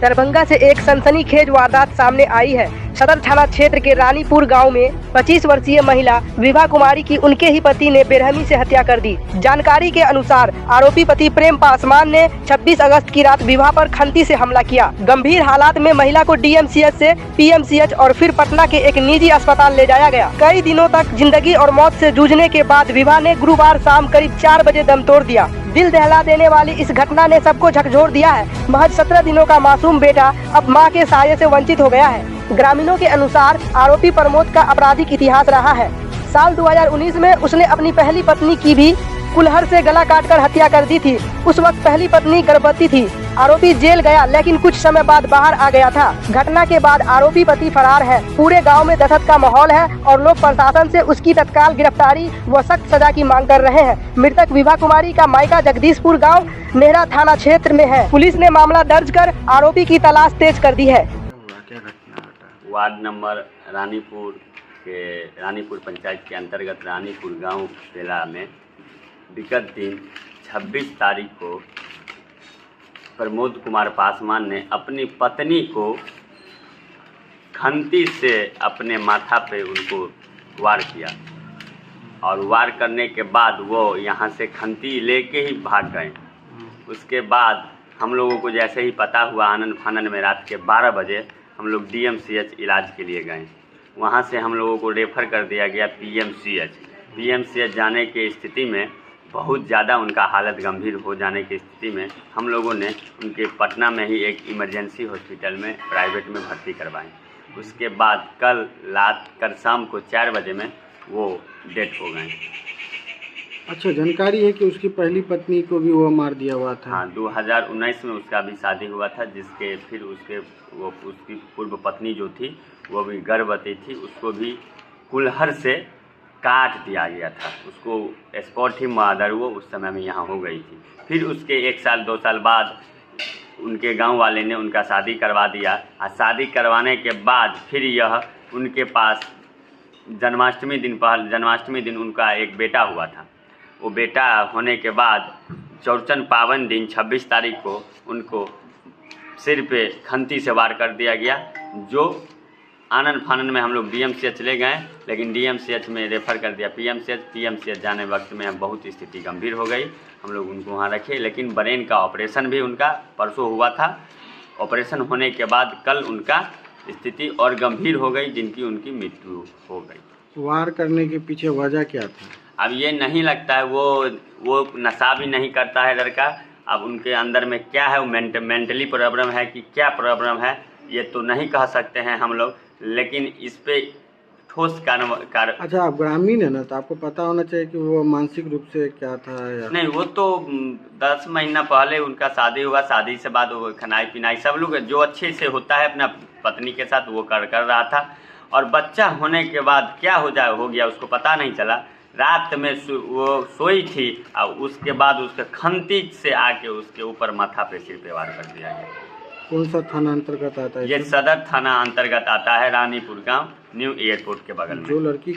दरभंगा से एक सनसनीखेज वारदात सामने आई है। सदर थाना क्षेत्र के रानीपुर गांव में 25 वर्षीय महिला विभा कुमारी की उनके ही पति ने बेरहमी से हत्या कर दी। जानकारी के अनुसार आरोपी पति प्रेम पासवान ने 26 अगस्त की रात विभा पर खंती से हमला किया। गंभीर हालात में महिला को डीएमसीएच से पीएमसीएच और फिर पटना के एक निजी अस्पताल ले जाया गया। कई दिनों तक जिंदगी और मौत से जूझने के बाद विभा ने गुरुवार शाम करीब 4 बजे दम तोड़ दिया। दिल दहला देने वाली इस घटना ने सबको झकझोर दिया है। महज 17 दिनों का मासूम बेटा अब मां के साये से वंचित हो गया है। ग्रामीणों के अनुसार आरोपी प्रमोद का आपराधिक इतिहास रहा है। साल 2019 में उसने अपनी पहली पत्नी की भी कुल्हड़ से गला काटकर हत्या कर दी थी। उस वक्त पहली पत्नी गर्भवती थी। आरोपी जेल गया लेकिन कुछ समय बाद बाहर आ गया था। घटना के बाद आरोपी पति फरार है। पूरे गांव में दहशत का माहौल है और लोग प्रशासन से उसकी तत्काल गिरफ्तारी व सख्त सजा की मांग कर रहे हैं। मृतक विभा कुमारी का मायका जगदीशपुर गांव नेहरा थाना क्षेत्र में है। पुलिस ने मामला दर्ज कर आरोपी की तलाश तेज कर दी है। वार्ड नंबर रानीपुर पंचायत के अंतर्गत रानीपुर गांव बेला में विगत दिन 26 तारीख को प्रमोद कुमार पासवान ने अपनी पत्नी को खंती से अपने माथा पे उनको वार किया और वार करने के बाद वो यहाँ से खंती लेके ही भाग गए। उसके बाद हम लोगों को जैसे ही पता हुआ आनन फानन में रात के 12 बजे हम लोग डीएमसीएच इलाज के लिए गए। वहाँ से हम लोगों को रेफ़र कर दिया गया पीएमसीएच जाने की स्थिति में बहुत ज़्यादा उनका हालत गंभीर हो जाने की स्थिति में हम लोगों ने उनके पटना में ही एक इमरजेंसी हॉस्पिटल में प्राइवेट में भर्ती करवाएं। उसके बाद कल शाम को 4 बजे में वो डेथ हो गए। अच्छा, जानकारी है कि उसकी पहली पत्नी को भी वो मार दिया हुआ था। हाँ, 2019 में उसका भी शादी हुआ था, जिसके फिर उसकी पूर्व पत्नी जो थी वो भी गर्भवती थी। उसको भी कुल्हड़ से काट दिया गया था। उसको स्पॉट ही मर्डर वो उस समय में यहाँ हो गई थी। फिर उसके 1 साल 2 साल बाद उनके गांव वाले ने उनका शादी करवा दिया और शादी करवाने के बाद फिर यह उनके पास जन्माष्टमी दिन उनका एक बेटा हुआ था। वो बेटा होने के बाद चौरचन पावन दिन 26 तारीख को उनको सिर पे खंती से वार कर दिया गया। जो आनन फानन में हम लोग डीएमसीएच ले गए, लेकिन डीएमसीएच में रेफ़र कर दिया पीएमसीएच जाने वक्त में बहुत स्थिति गंभीर हो गई। हम लोग उनको वहाँ रखे, लेकिन ब्रेन का ऑपरेशन भी उनका परसों हुआ था। ऑपरेशन होने के बाद कल उनका स्थिति और गंभीर हो गई, जिनकी उनकी मृत्यु हो गई। वार करने के पीछे वजह क्या था? अब ये नहीं लगता है, वो नशा भी नहीं करता है लड़का। अब उनके अंदर में क्या है, वो मेंटली प्रॉब्लम है कि क्या प्रॉब्लम है ये तो नहीं कह सकते हैं हम लोग, लेकिन इस पे ठोस कार्य। अच्छा, आप ग्रामीण है ना, तो आपको पता होना चाहिए कि वो मानसिक रूप से क्या था या नहीं। वो तो 10 महीना पहले उनका शादी हुआ। शादी से बाद वो खनाई पिनाई सब लोग जो अच्छे से होता है अपना पत्नी के साथ वो कर रहा था। और बच्चा होने के बाद क्या हो गया उसको पता नहीं चला। रात में वो सोई थी और उसके बाद उसके खंती से आके उसके ऊपर माथा पे सिर पे वार कर दिया गया। कौन सा थाना अंतर्गत आता है? ये सदर थाना अंतर्गत आता है, रानीपुर गांव न्यू एयरपोर्ट के बगल में। जो लड़की